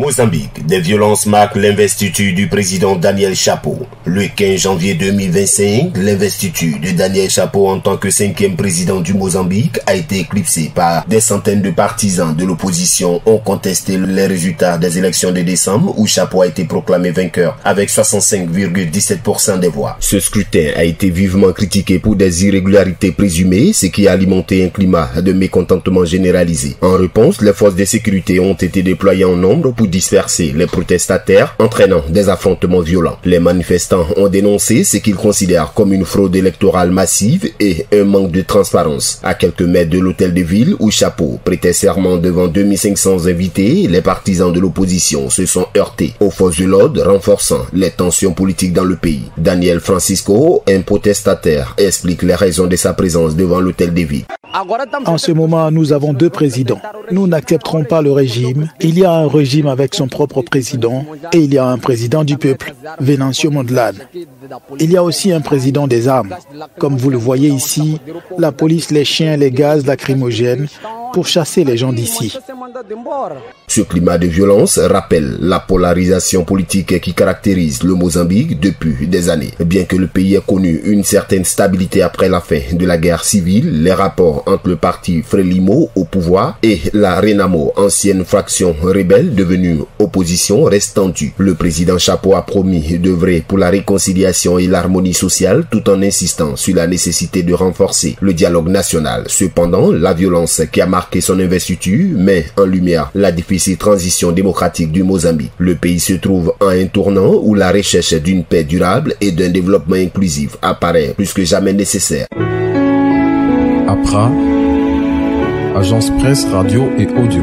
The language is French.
Mozambique, des violences marquent l'investiture du président Daniel Chapo. Le 15 janvier 2025, l'investiture de Daniel Chapo en tant que 5e président du Mozambique a été éclipsée par des centaines de partisans de l'opposition ont contesté les résultats des élections de décembre où Chapo a été proclamé vainqueur avec 65,17% des voix. Ce scrutin a été vivement critiqué pour des irrégularités présumées, ce qui a alimenté un climat de mécontentement généralisé. En réponse, les forces de sécurité ont été déployées en nombre pour disperser les protestataires, entraînant des affrontements violents. Les manifestants ont dénoncé ce qu'ils considèrent comme une fraude électorale massive et un manque de transparence. À quelques mètres de l'hôtel de ville où Chapo prêtait serment devant 2500 invités, les partisans de l'opposition se sont heurtés aux forces de l'ordre, renforçant les tensions politiques dans le pays. Daniel Francisco, un protestataire, explique les raisons de sa présence devant l'hôtel de ville. En ce moment, nous avons 2 présidents. Nous n'accepterons pas le régime. Il y a un régime avec son propre président et il y a un président du peuple, Venancio Mondlane. Il y a aussi un président des armes. Comme vous le voyez ici, la police, les chiens, les gaz lacrymogènes pour chasser les gens d'ici. Ce climat de violence rappelle la polarisation politique qui caractérise le Mozambique depuis des années. Bien que le pays ait connu une certaine stabilité après la fin de la guerre civile, les rapports entre le parti Frelimo au pouvoir et la Renamo, ancienne fraction rebelle devenue opposition, restent tendus. Le président Chapo a promis d'œuvrer pour la réconciliation et l'harmonie sociale tout en insistant sur la nécessité de renforcer le dialogue national. Cependant, la violence qui a marqué son investiture met en lumière la difficile transition démocratique du Mozambique. Le pays se trouve à un tournant où la recherche d'une paix durable et d'un développement inclusif apparaît plus que jamais nécessaire. APRA, Agence Presse, Radio et Audio.